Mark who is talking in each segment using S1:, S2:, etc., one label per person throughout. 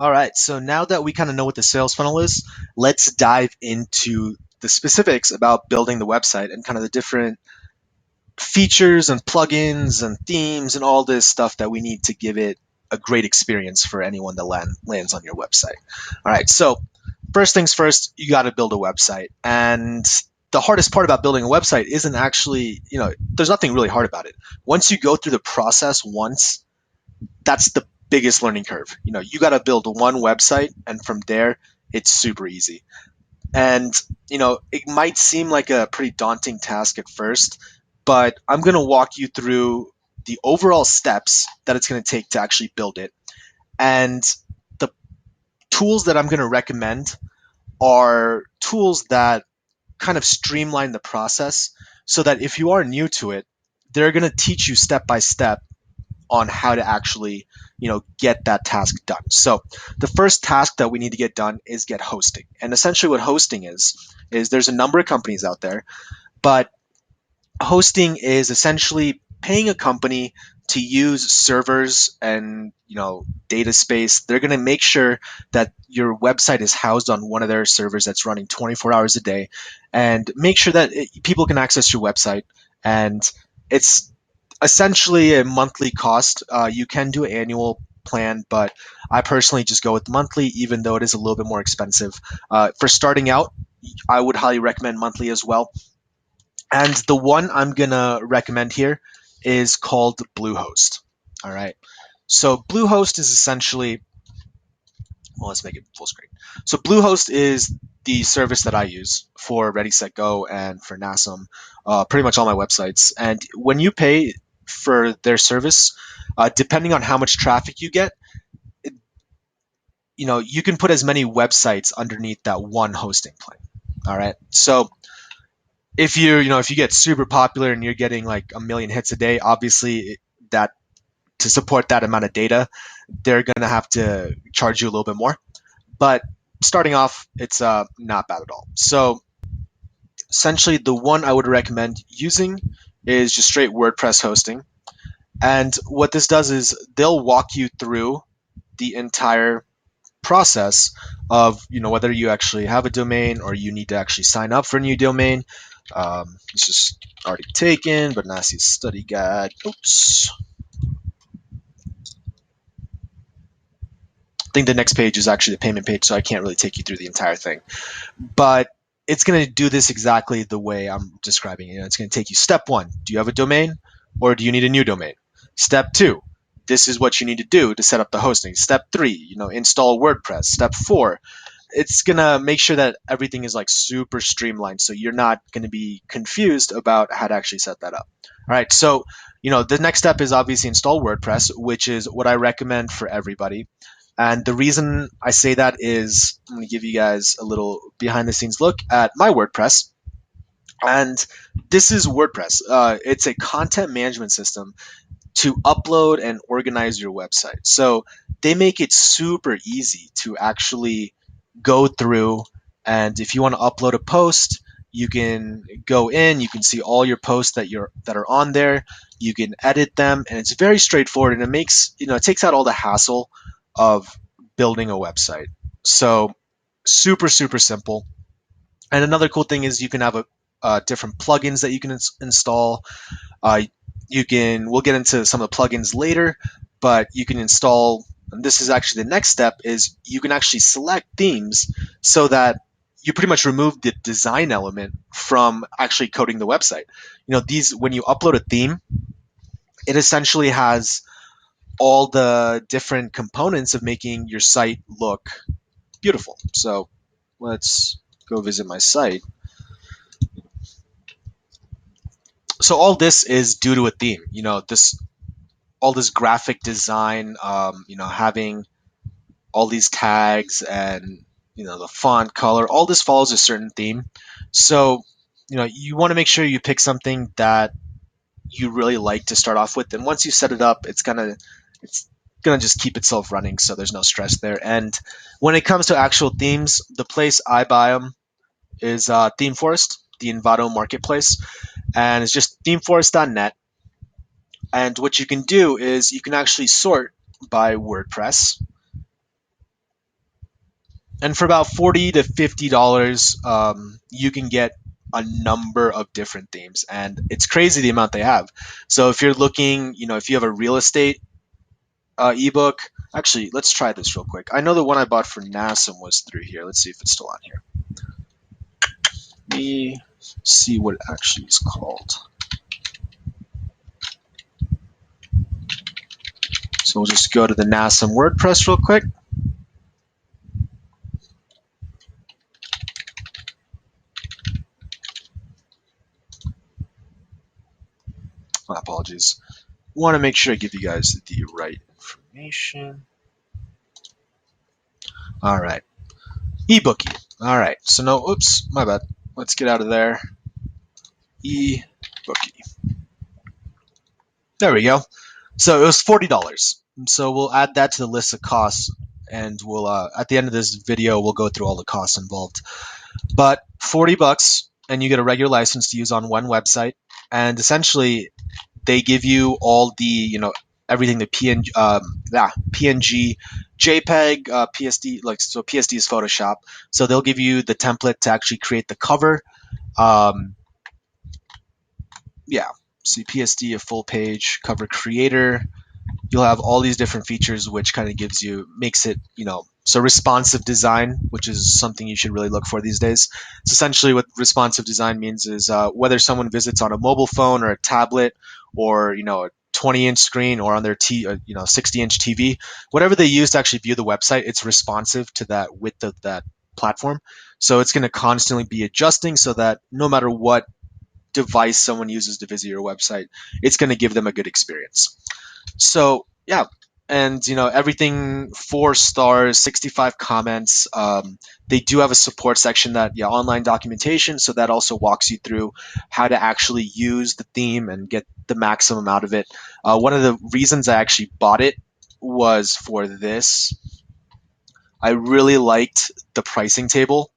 S1: All right, so now that we kind of know what the sales funnel is, let's dive into the specifics about building the website and kind of the different features and plugins and themes and all this stuff that we need to give it a great experience for anyone that lands on your website. All right, so first things first, you got to build a website. And the hardest part about building a website isn't actually, there's nothing really hard about it. Once you go through the process once, that's the biggest learning curve. You got to build one website, and from there, it's super easy. And, it might seem like a pretty daunting task at first, but I'm going to walk you through the overall steps that it's going to take to actually build it. And the tools that I'm going to recommend are tools that kind of streamline the process so that if you are new to it, they're going to teach you step by step on how to actually get that task done. So the first task that we need to get done is get hosting. And essentially what hosting is there's a number of companies out there, but hosting is essentially paying a company to use servers and data space. They're going to make sure that your website is housed on one of their servers that's running 24 hours a day, and make sure that people can access your website. And it's essentially a monthly cost. You can do an annual plan, but I personally just go with monthly, even though it is a little bit more expensive. For starting out, I would highly recommend monthly as well. And the one I'm gonna recommend here is called Bluehost. All right. So Bluehost is essentially, well, let's make it full screen. So Bluehost is the service that I use for Ready Set Go and for NASM, pretty much all my websites. And when you pay for their service, depending on how much traffic you get, you can put as many websites underneath that one hosting plan. All right. So if you get super popular and you're getting like a million hits a day, obviously that to support that amount of data, they're gonna have to charge you a little bit more. But starting off, it's not bad at all. So essentially, the one I would recommend using is just straight WordPress hosting. And what this does is they'll walk you through the entire process of whether you actually have a domain or you need to actually sign up for a new domain. It's just already taken, but now see study guide. Oops. I think the next page is actually the payment page, so I can't really take you through the entire thing. But it's going to do this exactly the way I'm describing it. It's going to take you step one. Do you have a domain or do you need a new domain? Step two, this is what you need to do to set up the hosting. Step three, install WordPress. Step four, it's gonna make sure that everything is like super streamlined, so you're not gonna be confused about how to actually set that up. All right, so the next step is obviously install WordPress, which is what I recommend for everybody. And the reason I say that is I'm gonna give you guys a little behind the scenes look at my WordPress. And this is WordPress. It's a content management system to upload and organize your website. So they make it super easy to actually go through, and if you want to upload a post, you can go in, you can see all your posts that are on there, you can edit them, and it's very straightforward, and it takes out all the hassle of building a website. So super super simple. And another cool thing is you can have different plugins that you can install. uh, we'll get into some of the plugins later, but you can install, and this is actually the next step, is you can actually select themes so that you pretty much remove the design element from actually coding the website. When you upload a theme, it essentially has all the different components of making your site look beautiful. So let's go visit my site. So all this is due to a theme. All this graphic design, having all these tags and the font color, all this follows a certain theme. So you want to make sure you pick something that you really like to start off with, and once you set it up, it's gonna just keep itself running, so there's no stress there. And when it comes to actual themes, the place I buy them is ThemeForest, the Envato marketplace, and it's just themeforest.net. And what you can do is you can actually sort by WordPress, And for about $40 to $50, you can get a number of different themes, and it's crazy the amount they have. So if you're looking, if you have a real estate ebook, actually, let's try this real quick. I know the one I bought for NASM was through here. Let's see if it's still on here. Let me see what it actually is called. So we'll just go to the NASM WordPress real quick. My apologies. Want to make sure I give you guys the right information. All right. Ebookie. All right. So no, oops, my bad. Let's get out of there. Ebookie. There we go. So it was $40. So we'll add that to the list of costs, and we'll at the end of this video we'll go through all the costs involved. But $40, and you get a regular license to use on one website, and essentially they give you all the everything, the PNG, JPEG, PSD, like, so PSD is Photoshop. So they'll give you the template to actually create the cover. Um, yeah, see PSD, a full page cover creator. You'll have all these different features, which kind of makes it, so responsive design, which is something you should really look for these days. So essentially what responsive design means is whether someone visits on a mobile phone or a tablet, or, a 20-inch screen, or on their 60-inch TV, whatever they use to actually view the website, it's responsive to that width of that platform. So it's going to constantly be adjusting so that no matter what device someone uses to visit your website, it's going to give them a good experience. So yeah, and everything 4 stars, 65 comments. They do have a support section, that online documentation, so that also walks you through how to actually use the theme and get the maximum out of it. One of the reasons I actually bought it was for this. I really liked the pricing table.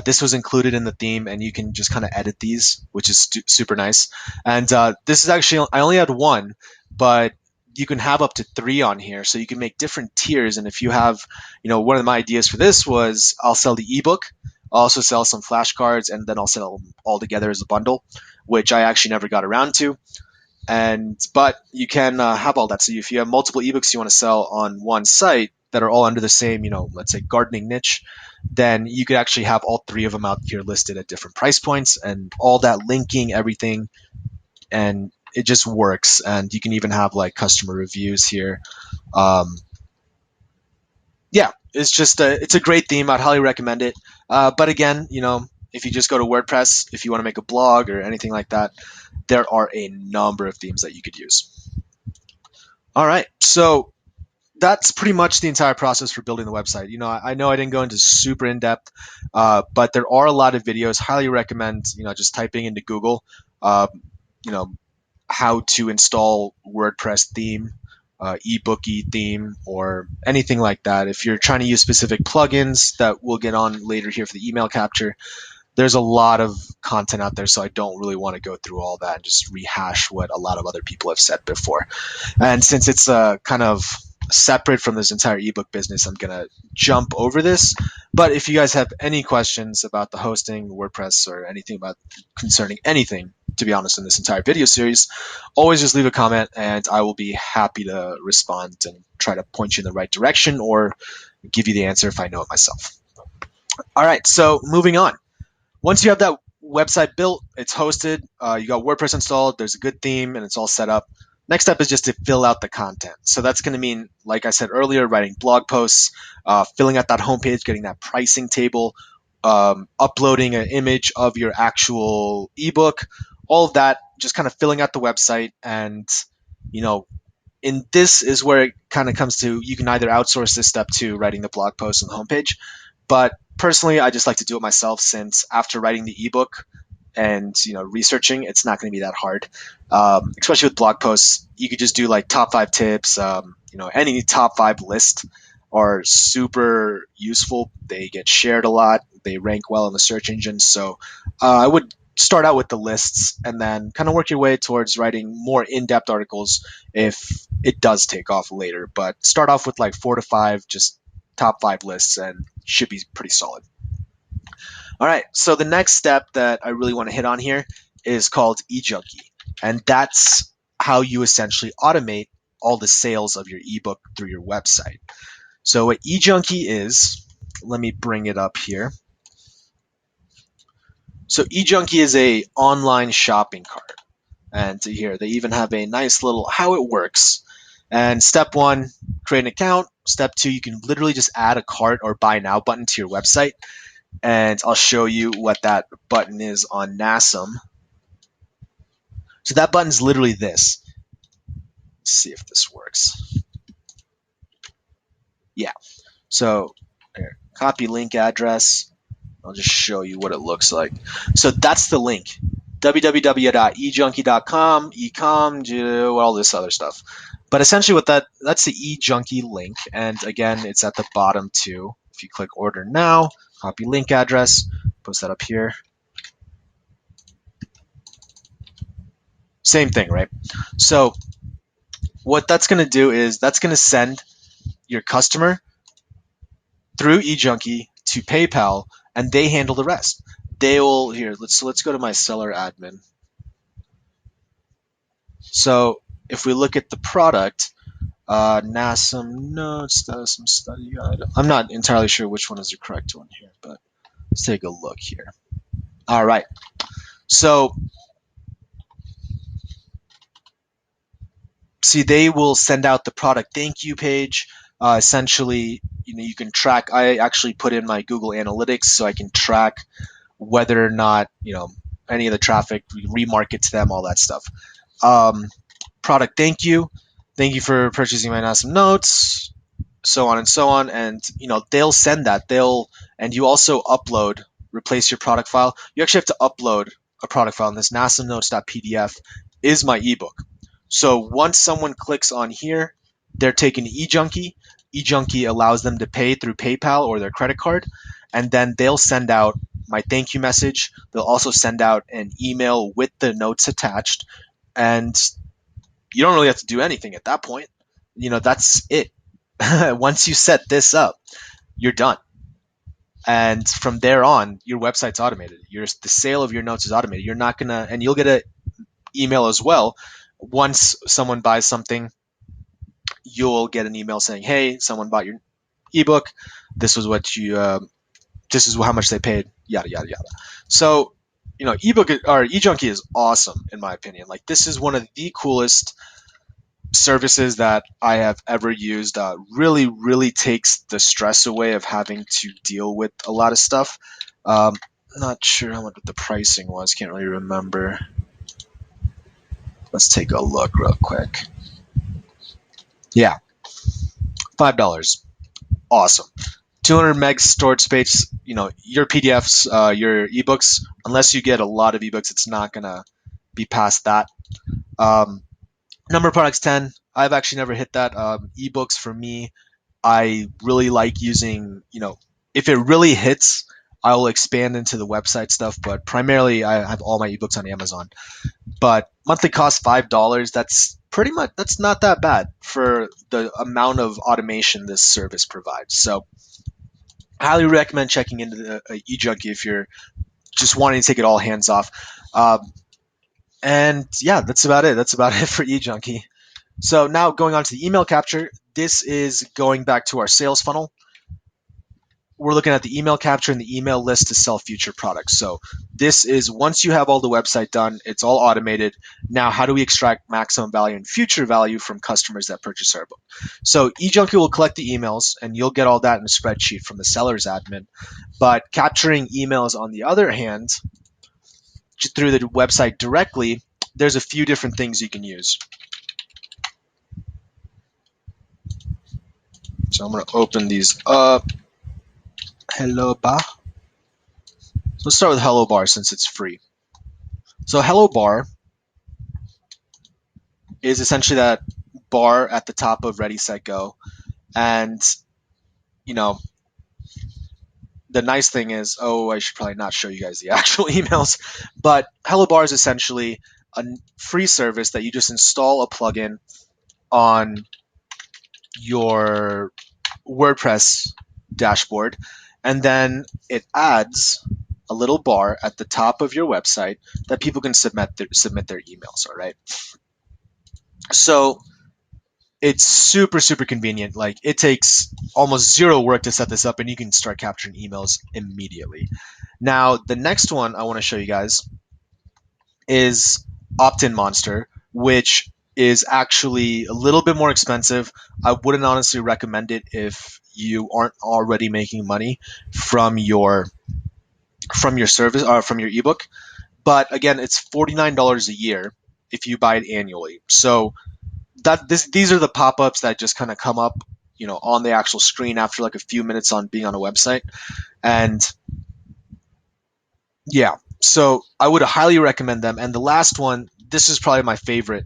S1: This was included in the theme, and you can just kind of edit these, which is super nice. And this is actually, I only had one, but you can have up to 3 on here, so you can make different tiers. And if you have, one of my ideas for this was I'll sell the ebook, I'll also sell some flashcards, and then I'll sell them all together as a bundle, which I actually never got around to. But you can have all that. So if you have multiple ebooks you want to sell on one site that are all under the same, let's say gardening niche, then you could actually have all 3 of them out here listed at different price points, and all that linking, everything, and it just works. And you can even have like customer reviews here. Yeah, it's a great theme. I'd highly recommend it. But again, if you just go to WordPress, if you want to make a blog or anything like that, there are a number of themes that you could use. All right, so that's pretty much the entire process for building the website. I know I didn't go into super in depth, but there are a lot of videos. Highly recommend, just typing into Google, you know, how to install WordPress theme, ebookie theme, or anything like that. If you're trying to use specific plugins that we'll get on later here for the email capture, there's a lot of content out there, so I don't really want to go through all that and just rehash what a lot of other people have said before. And since it's kind of separate from this entire ebook business, I'm going to jump over this. But if you guys have any questions about the hosting, WordPress, or anything about concerning anything, to be honest, in this entire video series, always just leave a comment and I will be happy to respond and try to point you in the right direction, or give you the answer if I know it myself. All right, so moving on. Once you have that website built, it's hosted, you got WordPress installed, there's a good theme, and it's all set up. Next step is just to fill out the content. So that's going to mean, like I said earlier, writing blog posts, filling out that homepage, getting that pricing table, uploading an image of your actual ebook, all of that, just kind of filling out the website. And, you know, and this is where it kind of comes to, you can either outsource this step to writing the blog post and the homepage, but personally I just like to do it myself, since after writing the ebook and researching, it's not going to be that hard. Especially with blog posts, you could just do like top 5 tips. Any top 5 list are super useful. They get shared a lot, they rank well in the search engines. So I would start out with the lists, and then kind of work your way towards writing more in-depth articles if it does take off later. But start off with like 4 to 5 just top 5 lists and should be pretty solid. All right, so the next step that I really want to hit on here is called eJunkie, and that's how you essentially automate all the sales of your ebook through your website. So what eJunkie is, let me bring it up here. So eJunkie is a online shopping cart, and here they even have a nice little how it works. And step 1, create an account. Step 2, you can literally just add a cart or buy now button to your website, and I'll show you what that button is on NASM. So that button is literally this. Let's see if this works. Yeah. So here, copy link address. I'll just show you what it looks like. So that's the link. www.ejunkie.com, ecom, all this other stuff. But essentially what that's the eJunkie link. And again, it's at the bottom too. If you click order now, copy link address, post that up here. Same thing, right? So what that's going to do is that's going to send your customer through eJunkie to PayPal, and they handle the rest. They will here. Let's go to my seller admin. So if we look at the product, NASM notes, some study item. I'm not entirely sure which one is the correct one here, but let's take a look here. All right. So see, they will send out the product thank you page. Essentially, you can track. I actually put in my Google Analytics so I can track whether or not any of the traffic remarket to them, all that stuff. Product thank you for purchasing my NASM notes, so on and so on, and they'll send that. And you also replace your product file. You actually have to upload a product file, and this NASM notes.pdf is my ebook. So once someone clicks on here, they're taken to eJunkie. eJunkie allows them to pay through PayPal or their credit card, and then they'll send out my thank you message. They'll also send out an email with the notes attached, and you don't really have to do anything at that point. That's it. Once you set this up, you're done. And from there on, your website's automated. The sale of your notes is automated. You're not gonna, and you'll get an email as well. Once someone buys something, you'll get an email saying, "Hey, someone bought your ebook. This was what you. This is how much they paid. Yada yada yada." So, ebook or eJunkie is awesome in my opinion. Like this is one of the coolest services that I have ever used. Really, really takes the stress away of having to deal with a lot of stuff. Not sure how much the pricing was. Can't really remember. Let's take a look real quick. Yeah, $5. Awesome. 200 megs stored space. Your PDFs, your ebooks. Unless you get a lot of ebooks, it's not gonna be past that. Number of products 10. I've actually never hit that. Ebooks for me, I really like using, if it really hits, I will expand into the website stuff, but primarily I have all my ebooks on Amazon. But monthly cost $5, that's not that bad for the amount of automation this service provides. So I highly recommend checking into the eJunkie if you're just wanting to take it all hands off. And yeah, that's about it. That's about it for eJunkie. So now going on to the email capture, this is going back to our sales funnel. We're looking at the email capture and the email list to sell future products. So this is once you have all the website done, it's all automated. Now, how do we extract maximum value and future value from customers that purchase our book? So eJunkie will collect the emails, and you'll get all that in a spreadsheet from the seller's admin. But capturing emails, on the other hand, through the website directly, there's a few different things you can use. So I'm going to open these up. Hello bar. So let's start with Hello Bar since it's free. So Hello Bar is essentially that bar at the top of Ready, Set, Go. And, the nice thing is, I should probably not show you guys the actual emails, but Hello Bar is essentially a free service that you just install a plugin on your WordPress dashboard, and then it adds a little bar at the top of your website that people can submit their emails. All right. So it's super convenient. Like it takes almost zero work to set this up, and you can start capturing emails immediately. Now, the next one I want to show you guys is Opt-in Monster, which is actually a little bit more expensive. I wouldn't honestly recommend it if you aren't already making money from your service or from your ebook. But again, it's $49 a year if you buy it annually. So these are the pop-ups that just kind of come up, on the actual screen after like a few minutes on being on a website. And yeah, so I would highly recommend them. And the last one, this is probably my favorite,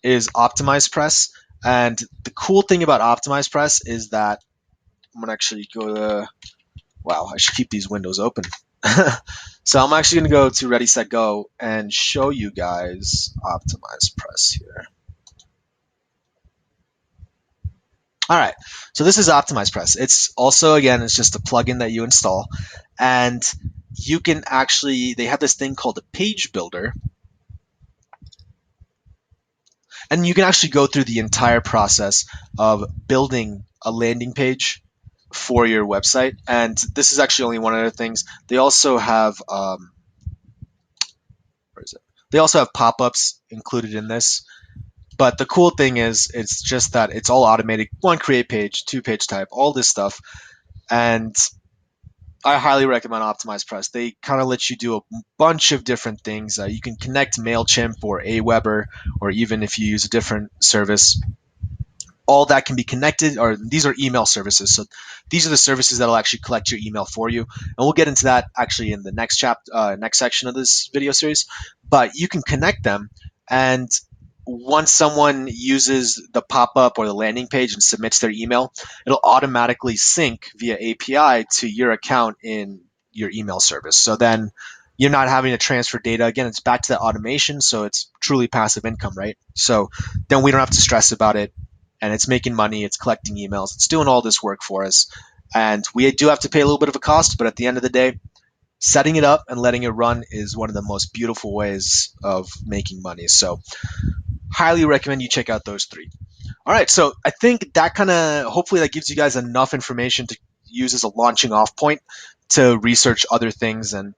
S1: is Optimize Press. And the cool thing about Optimize Press is that I'm gonna actually go to, wow, I should keep these windows open. So I'm actually gonna go to Ready Set Go and show you guys Optimize Press here. All right, so this is Optimize Press. It's also, again, it's just a plugin that you install, and you can actually, they have this thing called a page builder, and you can actually go through the entire process of building a landing page for your website. And this is actually only one of the things. They also have, where is it? They also have pop-ups included in this. But the cool thing is, it's just that it's all automated. One, create page, two, page type, all this stuff. And I highly recommend Optimize Press. They kind of let you do a bunch of different things. You can connect MailChimp or Aweber, or even if you use a different service, all that can be connected, or these are email services. So these are the services that'll actually collect your email for you. And we'll get into that actually in the next section of this video series. But you can connect them, and once someone uses the pop-up or the landing page and submits their email, it'll automatically sync via API to your account in your email service. So then you're not having to transfer data. Again, it's back to that automation, so it's truly passive income, right? So then we don't have to stress about it, and it's making money, it's collecting emails, it's doing all this work for us. And we do have to pay a little bit of a cost, but at the end of the day, setting it up and letting it run is one of the most beautiful ways of making money. So highly recommend you check out those three. All right, so I think that hopefully that gives you guys enough information to use as a launching off point to research other things. And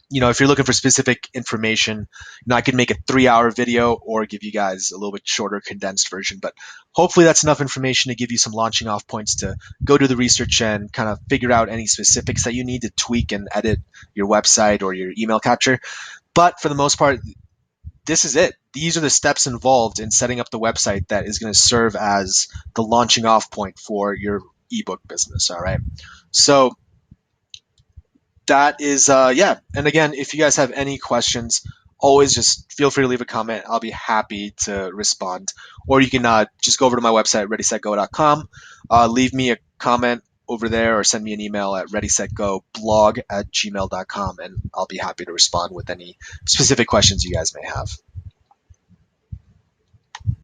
S1: if you're looking for specific information, I could make a 3-hour video or give you guys a little bit shorter, condensed version. But hopefully that's enough information to give you some launching off points to go do the research and kind of figure out any specifics that you need to tweak and edit your website or your email capture. But for the most part, this is it. These are the steps involved in setting up the website that is going to serve as the launching off point for your ebook business. All right. So that is yeah. And again, if you guys have any questions, always just feel free to leave a comment. I'll be happy to respond. Or you can just go over to my website, readysetgo.com, leave me a comment over there, or send me an email at readysetgoblog@gmail.com, and I'll be happy to respond with any specific questions you guys may have.